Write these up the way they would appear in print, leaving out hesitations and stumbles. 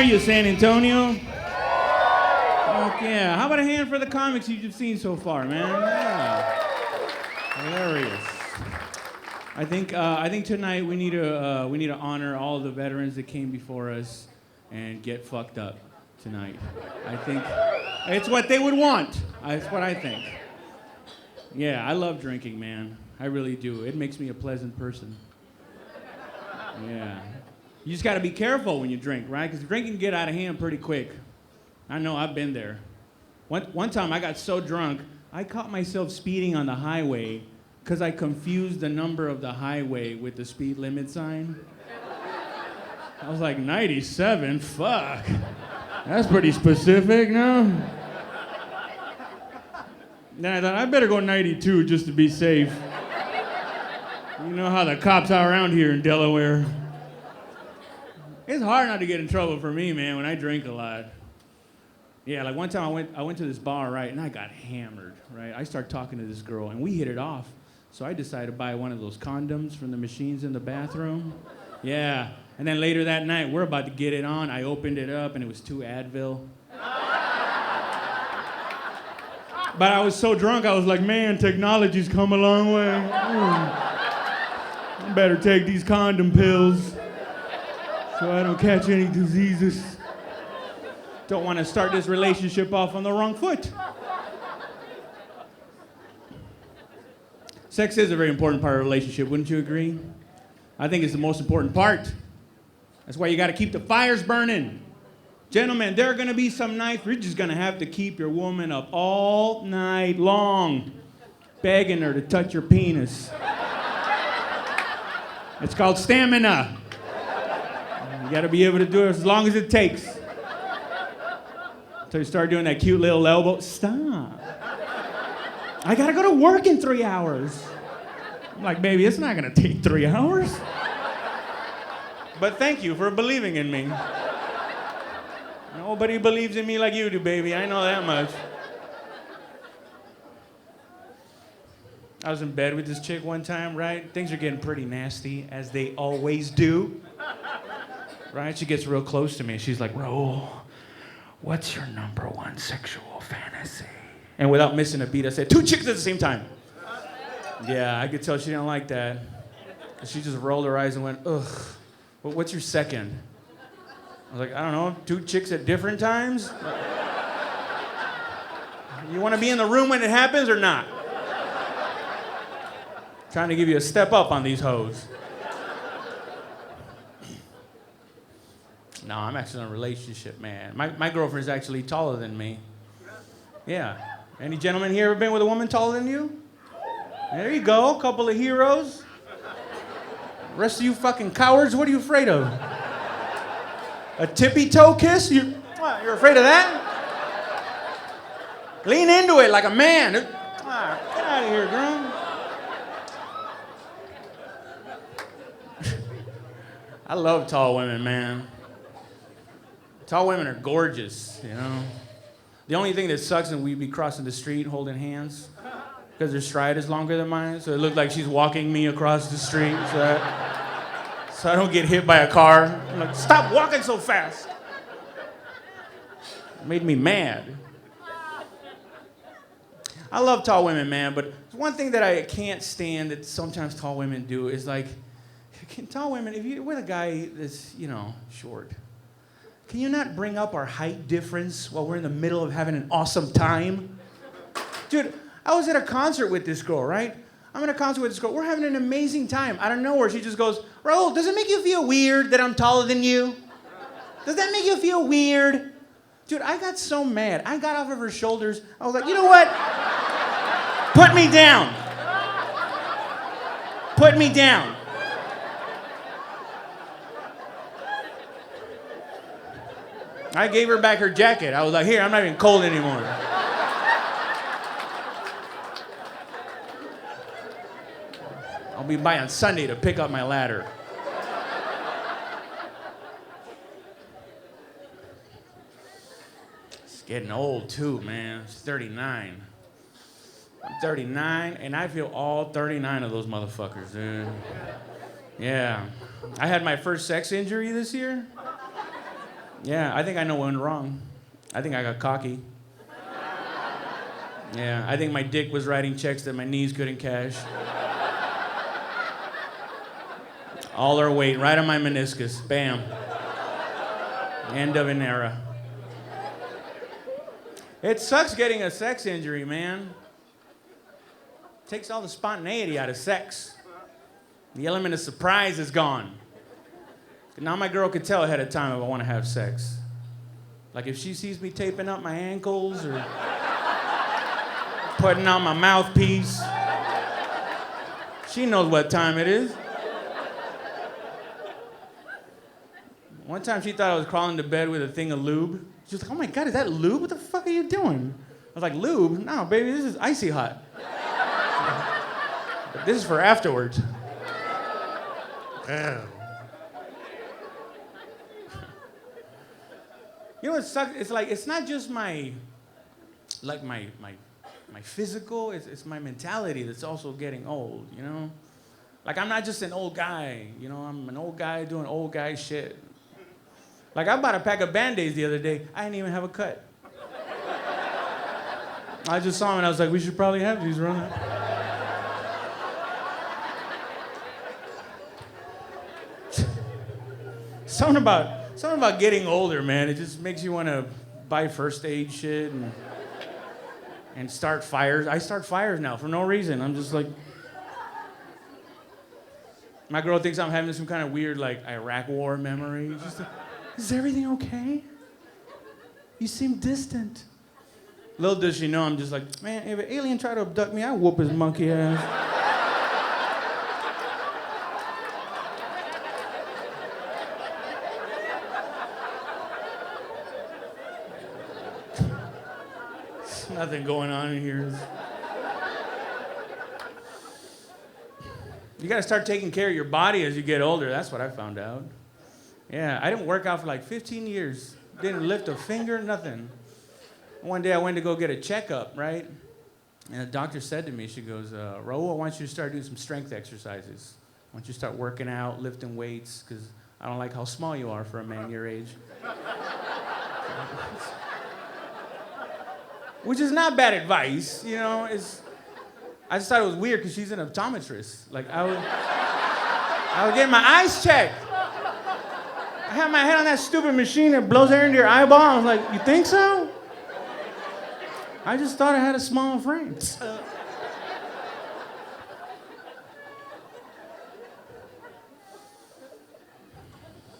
are you, San Antonio? Fuck yeah. How about a hand for the comics you've seen so far, man? Yeah. Hilarious. I think tonight we need to honor all the veterans that came before us and get fucked up tonight. I think it's what they would want. That's what I think. Yeah, I love drinking, man. I really do. It makes me a pleasant person. Yeah. You just got to be careful when you drink, right? Because drinking can get out of hand pretty quick. I know, I've been there. One time I got so drunk, I caught myself speeding on the highway because I confused the number of the highway with the speed limit sign. I was like, 97? Fuck. That's pretty specific, no? Then I thought, I better go 92 just to be safe. You know how the cops are around here in Delaware. It's hard not to get in trouble for me, man, when I drink a lot. Yeah, like one time I went to this bar, right, and I got hammered, right? I started talking to this girl, and we hit it off. So I decided to buy one of those condoms from the machines in the bathroom. Yeah, and then later that night, we're about to get it on. I opened it up, and it was 2 Advil. But I was so drunk, I was like, man, technology's come a long way. I better take these condom pills so I don't catch any diseases. Don't want to start this relationship off on the wrong foot. Sex is a very important part of a relationship, wouldn't you agree? I think it's the most important part. That's why you got to keep the fires burning. Gentlemen, there are going to be some nights where you're just going to have to keep your woman up all night long, begging her to touch your penis. It's called stamina. You got to be able to do it as long as it takes. Until you start doing that cute little elbow. Stop. I got to go to work in 3 hours. I'm like, baby, it's not going to take 3 hours. But thank you for believing in me. Nobody believes in me like you do, baby. I know that much. I was in bed with this chick one time, right? Things are getting pretty nasty, as they always do. Right? She gets real close to me. She's like, Raul, what's your #1 sexual fantasy? And without missing a beat, I said, 2 chicks at the same time. Yeah, I could tell she didn't like that. She just rolled her eyes and went, ugh. Well, what's your second? I was like, I don't know, 2 chicks at different times? You want to be in the room when it happens or not? Trying to give you a step up on these hoes. No, I'm actually in a relationship, man. My girlfriend's actually taller than me. Yeah. Any gentlemen here ever been with a woman taller than you? There you go, a couple of heroes. Rest of you fucking cowards, what are you afraid of? A tippy toe kiss? You're afraid of that? Lean into it like a man. Get out of here, girl. I love tall women, man. Tall women are gorgeous, you know. The only thing that sucks is we be crossing the street holding hands because their stride is longer than mine, so it looked like she's walking me across the street so I don't get hit by a car. I'm like, stop walking so fast. It made me mad. I love tall women, man, but one thing that I can't stand that sometimes tall women do is like, can tall women, if you're with a guy that's, you know, short, can you not bring up our height difference while we're in the middle of having an awesome time? Dude, I was at a concert with this girl, right? I'm at a concert with this girl. We're having an amazing time. Out of nowhere, she just goes, Raul, does it make you feel weird that I'm taller than you? Does that make you feel weird? Dude, I got so mad. I got off of her shoulders. I was like, you know what? Put me down. Put me down. I gave her back her jacket. I was like, here, I'm not even cold anymore. I'll be by on Sunday to pick up my ladder. It's getting old too, man. It's 39. I'm 39, and I feel all 39 of those motherfuckers, dude. Yeah. I had my first sex injury this year. Yeah, I think I know what went wrong. I think I got cocky. Yeah, I think my dick was writing checks that my knees couldn't cash. All their weight right on my meniscus. Bam. End of an era. It sucks getting a sex injury, man. Takes all the spontaneity out of sex. The element of surprise is gone. Now my girl could tell ahead of time if I want to have sex. Like if she sees me taping up my ankles or putting on my mouthpiece, she knows what time it is. One time she thought I was crawling to bed with a thing of lube. She was like, oh my God, is that lube? What the fuck are you doing? I was like, lube? No, baby, this is icy hot. But this is for afterwards. You know what sucks? It's like, it's not just my physical, it's my mentality that's also getting old, you know? Like, I'm not just an old guy, you know? I'm an old guy doing old guy shit. Like, I bought a pack of Band-Aids the other day. I didn't even have a cut. I just saw them and I was like, we should probably have these around. Something about getting older, man. It just makes you want to buy first aid shit and start fires. I start fires now for no reason. I'm just like, my girl thinks I'm having some kind of weird like Iraq war memory. She's like, is everything okay? You seem distant. Little does she know I'm just like, man, if an alien tried to abduct me, I'd whoop his monkey ass. Nothing going on in here. You gotta start taking care of your body as you get older. That's what I found out. Yeah, I didn't work out for like 15 years. Didn't lift a finger, nothing. One day I went to go get a checkup, right? And the doctor said to me, she goes, Raul, I want you to start doing some strength exercises. I want you to start working out, lifting weights, because I don't like how small you are for a man your age. Which is not bad advice, you know. I just thought it was weird because she's an optometrist. Like I was getting my eyes checked. I had my head on that stupid machine that blows air into your eyeball. I was like, you think so? I just thought I had a small frame.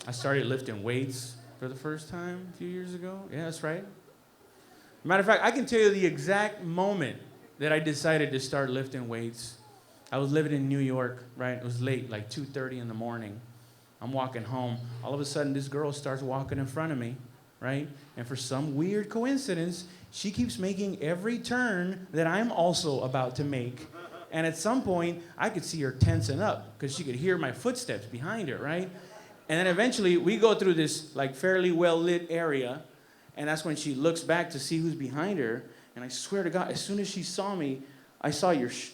I started lifting weights for the first time a few years ago. Yeah, that's right. Matter of fact, I can tell you the exact moment that I decided to start lifting weights. I was living in New York, right? It was late, like 2:30 in the morning. I'm walking home. All of a sudden, this girl starts walking in front of me, right? And for some weird coincidence, she keeps making every turn that I'm also about to make. And at some point, I could see her tensing up because she could hear my footsteps behind her, right? And then eventually, we go through this like fairly well-lit area. And that's when she looks back to see who's behind her. And I swear to God, as soon as she saw me, I saw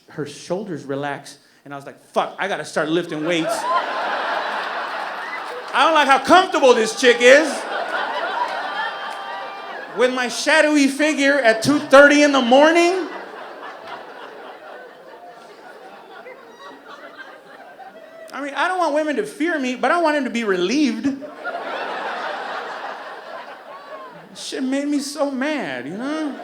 her shoulders relax. And I was like, fuck, I gotta start lifting weights. I don't like how comfortable this chick is. With my shadowy figure at 2:30 in the morning. I mean, I don't want women to fear me, but I want them to be relieved. Shit made me so mad, you know?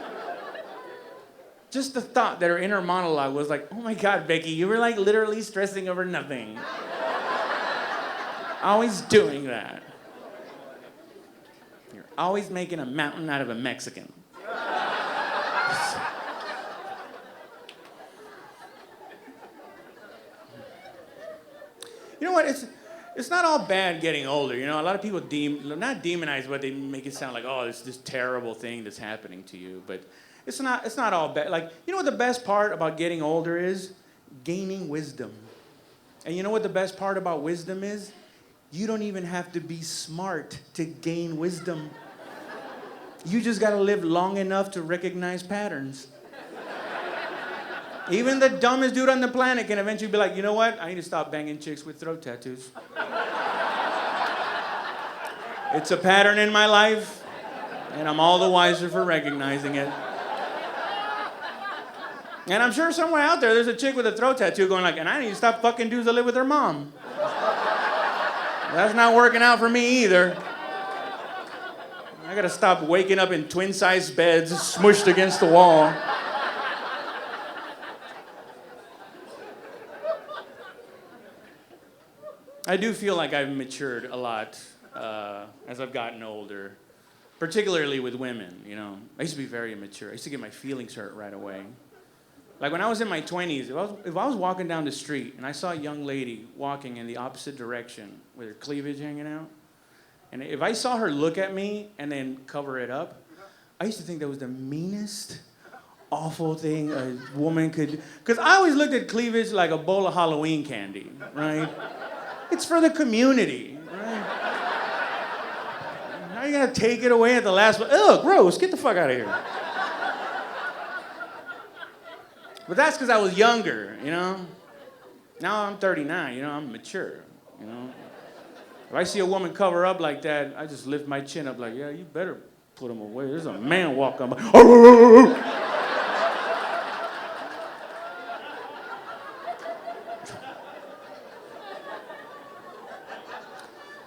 Just the thought that her inner monologue was like, oh my God, Becky, you were like literally stressing over nothing. Always doing that. You're always making a mountain out of a Mexican. You know what? It's not all bad getting older. You know, a lot of people not demonize, but they make it sound like, oh, it's this terrible thing that's happening to you. But it's not all bad. Like, you know what the best part about getting older is? Gaining wisdom. And you know what the best part about wisdom is? You don't even have to be smart to gain wisdom. You just got to live long enough to recognize patterns. Even the dumbest dude on the planet can eventually be like, you know what? I need to stop banging chicks with throat tattoos. It's a pattern in my life, and I'm all the wiser for recognizing it. And I'm sure somewhere out there's a chick with a throat tattoo going like, and I need to stop fucking dudes that live with their mom. That's not working out for me either. I gotta stop waking up in twin-sized beds, smushed against the wall. I do feel like I've matured a lot as I've gotten older, particularly with women, you know. I used to be very immature. I used to get my feelings hurt right away. Like when I was in my 20s, if I was walking down the street and I saw a young lady walking in the opposite direction with her cleavage hanging out, and if I saw her look at me and then cover it up, I used to think that was the meanest, awful thing a woman could... Because I always looked at cleavage like a bowl of Halloween candy, right? It's for the community, right? Now you gotta take it away at the last one. Ugh, gross, get the fuck out of here. But that's because I was younger, you know? Now I'm 39, you know, I'm mature, you know? If I see a woman cover up like that, I just lift my chin up like, yeah, you better put them away. There's a man walking by.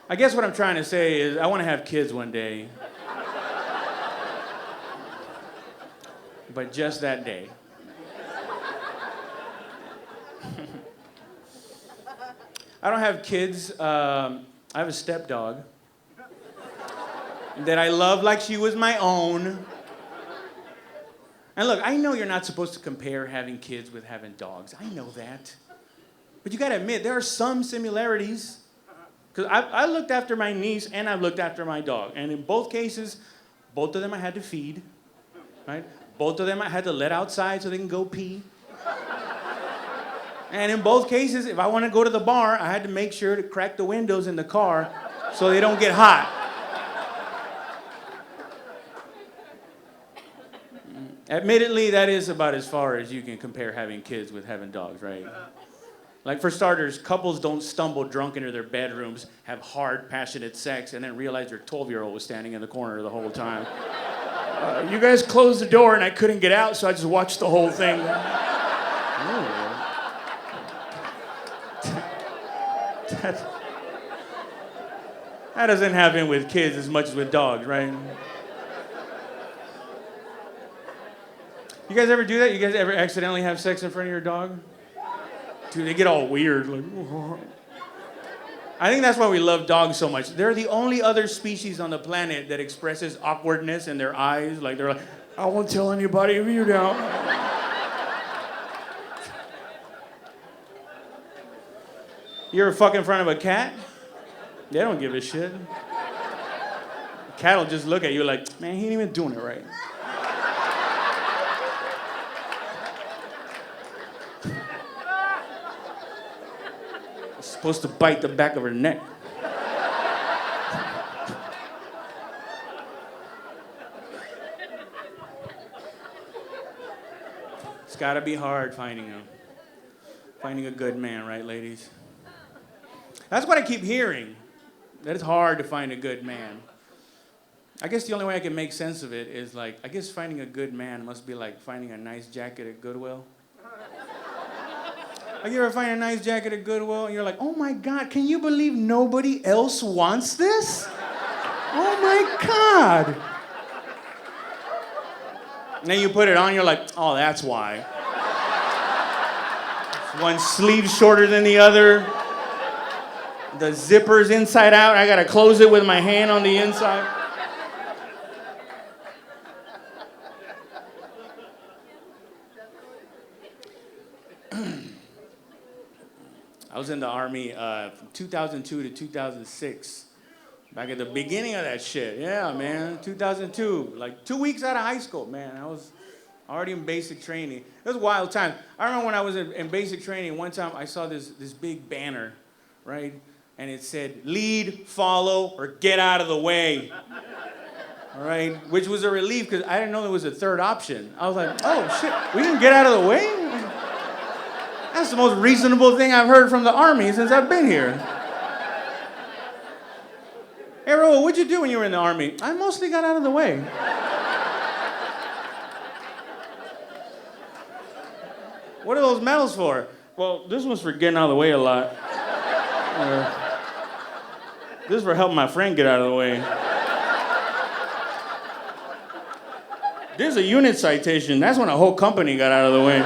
I guess what I'm trying to say is I want to have kids one day. But just that day. I don't have kids. I have a stepdog that I love like she was my own. And look, I know you're not supposed to compare having kids with having dogs. I know that. But you gotta admit, there are some similarities. Because I looked after my niece and I've looked after my dog. And in both cases, both of them I had to feed, right? Both of them I had to let outside so they can go pee. And in both cases, if I want to go to the bar, I had to make sure to crack the windows in the car so they don't get hot. Admittedly, that is about as far as you can compare having kids with having dogs, right? Like, for starters, couples don't stumble drunk into their bedrooms, have hard, passionate sex, and then realize their 12-year-old was standing in the corner the whole time. You guys closed the door and I couldn't get out, so I just watched the whole thing. That doesn't happen with kids as much as with dogs, right? You guys ever do that? You guys ever accidentally have sex in front of your dog? Dude, they get all weird. Like, I think that's why we love dogs so much. They're the only other species on the planet that expresses awkwardness in their eyes. Like, they're like, I won't tell anybody if you don't. You ever fuck in front of a cat? They don't give a shit. The cat will just look at you like, man, he ain't even doing it right. Supposed to bite the back of her neck. It's gotta be hard finding a good man, right, ladies? That's what I keep hearing, that it's hard to find a good man. I guess the only way I can make sense of it is like, I guess finding a good man must be like finding a nice jacket at Goodwill. Like, you ever find a nice jacket at Goodwill and you're like, oh my God, can you believe nobody else wants this? Oh my God. And then you put it on, you're like, oh, that's why. One sleeve shorter than the other. The zipper's inside out. I gotta close it with my hand on the inside. I was in the Army from 2002 to 2006. Back at the beginning of that shit. Yeah, man, 2002. Like 2 weeks out of high school, man. I was already in basic training. It was a wild time. I remember when I was in basic training, one time I saw this big banner, right? And it said, lead, follow, or get out of the way. All right? Which was a relief because I didn't know there was a third option. I was like, oh shit, we can get out of the way? That's the most reasonable thing I've heard from the Army since I've been here. Hey, Raul, what'd you do when you were in the Army? I mostly got out of the way. What are those medals for? Well, this one's for getting out of the way a lot. This is for helping my friend get out of the way. This is a unit citation. That's when a whole company got out of the way.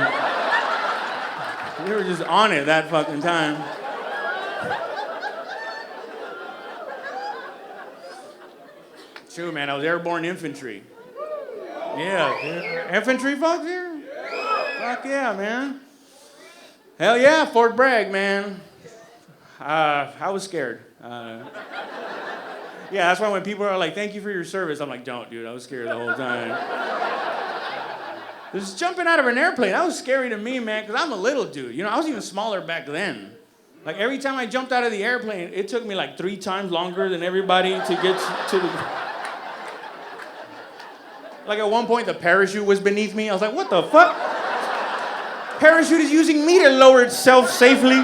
We were just on it that fucking time. True, man. I was airborne infantry. Yeah. Infantry folks here? Fuck yeah, man. Hell yeah, Fort Bragg, man. I was scared. Yeah, that's why when people are like, thank you for your service, I'm like, don't, dude. I was scared the whole time. Just jumping out of an airplane, that was scary to me, man, because I'm a little dude. You know, I was even smaller back then. Like, every time I jumped out of the airplane, it took me like 3 times longer than everybody to get to the... Like, at one point, the parachute was beneath me. I was like, what the fuck? Parachute is using me to lower itself safely.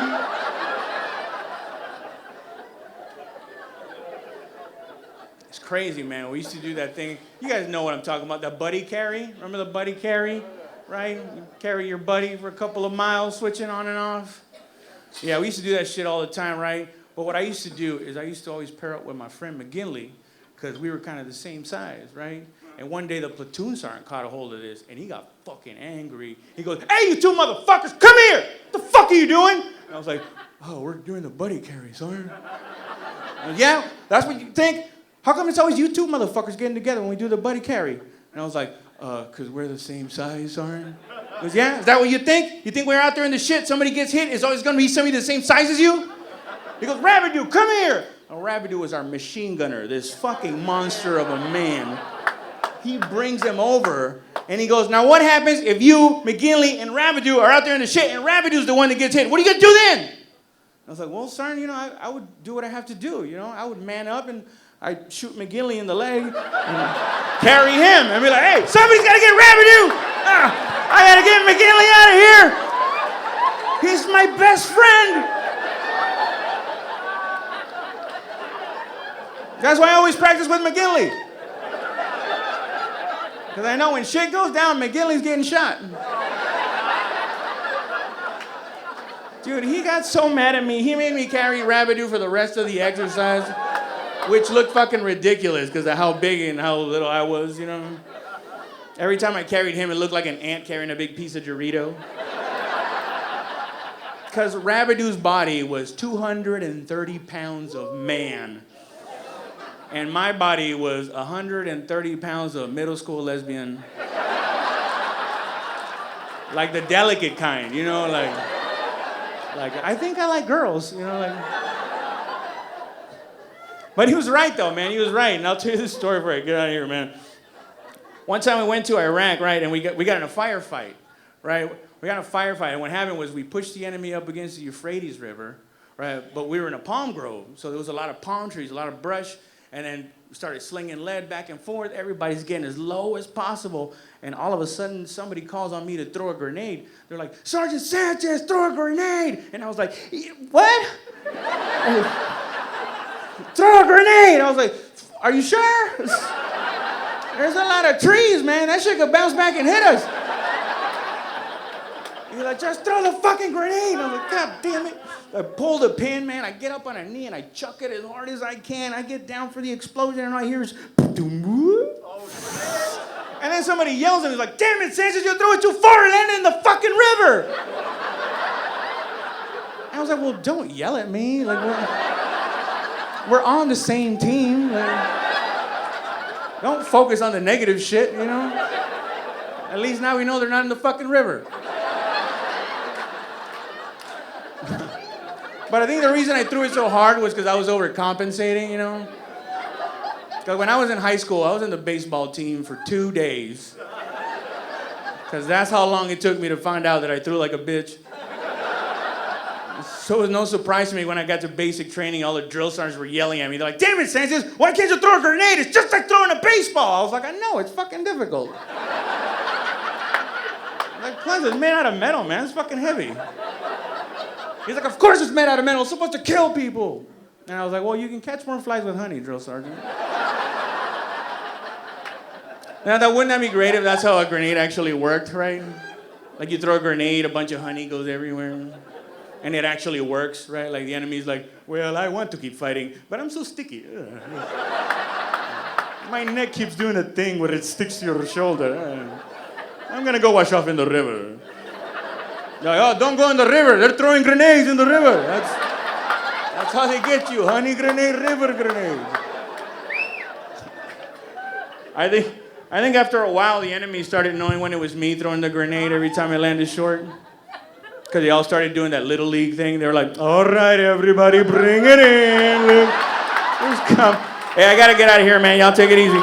It's crazy, man. We used to do that thing. You guys know what I'm talking about, the buddy carry. Remember the buddy carry, right? You carry your buddy for a couple of miles, switching on and off. Yeah, we used to do that shit all the time, right? But what I used to do is I used to always pair up with my friend McGinley because we were kind of the same size, right? And one day the platoon sergeant caught a hold of this, and he got fucking angry. He goes, hey, you two motherfuckers, come here! What the fuck are you doing? And I was like, oh, we're doing the buddy carry, sergeant. Yeah, that's what you think? How come it's always you two motherfuckers getting together when we do the buddy carry? And I was like, because we're the same size, sergeant. He goes, yeah, is that what you think? You think we're out there in the shit, somebody gets hit, it's always gonna be somebody the same size as you? He goes, Rabidoo, come here! And Rabidoo was our machine gunner, this fucking monster of a man. He brings him over, and he goes, now what happens if you, McGinley, and Rabidoo are out there in the shit, and Rabidoo's the one that gets hit? What are you gonna do then? I was like, well, Sergeant, you know, I would do what I have to do, you know? I would man up, and I'd shoot McGinley in the leg, and carry him, and be like, hey, somebody's gotta get Rabidoo! I gotta get McGinley out of here! He's my best friend! That's why I always practice with McGinley. Because I know when shit goes down, McGinley's getting shot. Dude, he got so mad at me, he made me carry Rabidoo for the rest of the exercise, which looked fucking ridiculous because of how big and how little I was, you know? Every time I carried him, it looked like an ant carrying a big piece of Dorito. Because Rabidoo's body was 230 pounds of man. And my body was 130 pounds of middle school lesbian. Like the delicate kind, you know, like I think I like girls, you know, like. But he was right though, man, he was right. And I'll tell you this story before I get out of here, man. One time we went to Iraq, right, and we got in a firefight, right? We got in a firefight, and what happened was we pushed the enemy up against the Euphrates River, right? But we were in a palm grove, so there was a lot of palm trees, a lot of brush. And then we started slinging lead back and forth. Everybody's getting as low as possible. And all of a sudden, somebody calls on me to throw a grenade. They're like, Sergeant Sanchez, throw a grenade. And I was like, what? Throw a grenade. I was like, are you sure? There's a lot of trees, man. That shit could bounce back and hit us. He's like, just throw the fucking grenade. I was like, God damn it. I pull the pin, man. I get up on a knee and I chuck it as hard as I can. I get down for the explosion and all I hear is, and then somebody yells at me, like, damn it, Sanchez, you threw it too far and landed in the fucking river. And I was like, well, don't yell at me. Like, we're on the same team. Like, don't focus on the negative shit, you know? At least now we know they're not in the fucking river. But I think the reason I threw it so hard was because I was overcompensating, you know? Because when I was in high school, I was in the baseball team for 2 days. Because that's how long it took me to find out that I threw like a bitch. So it was no surprise to me when I got to basic training, all the drill sergeants were yelling at me. They're like, damn it, Sanchez, why can't you throw a grenade? It's just like throwing a baseball. I was like, I know, it's fucking difficult. Like, plus it's made out of metal, man. It's fucking heavy. He's like, of course it's made out of metal. It's supposed to kill people. And I was like, well, you can catch more flies with honey, drill sergeant. Now, wouldn't that be great if that's how a grenade actually worked, right? Like you throw a grenade, a bunch of honey goes everywhere. And it actually works, right? Like the enemy's like, well, I want to keep fighting, but I'm so sticky. Ugh. My neck keeps doing a thing where it sticks to your shoulder. I'm gonna go wash off in the river. Like, oh, don't go in the river. They're throwing grenades in the river. That's how they get you. Honey grenade, river grenade. I think after a while, the enemy started knowing when it was me throwing the grenade every time I landed short. Because they all started doing that little league thing. They were like, all right, everybody, bring it in. Let's come. Hey, I got to get out of here, man. Y'all take it easy.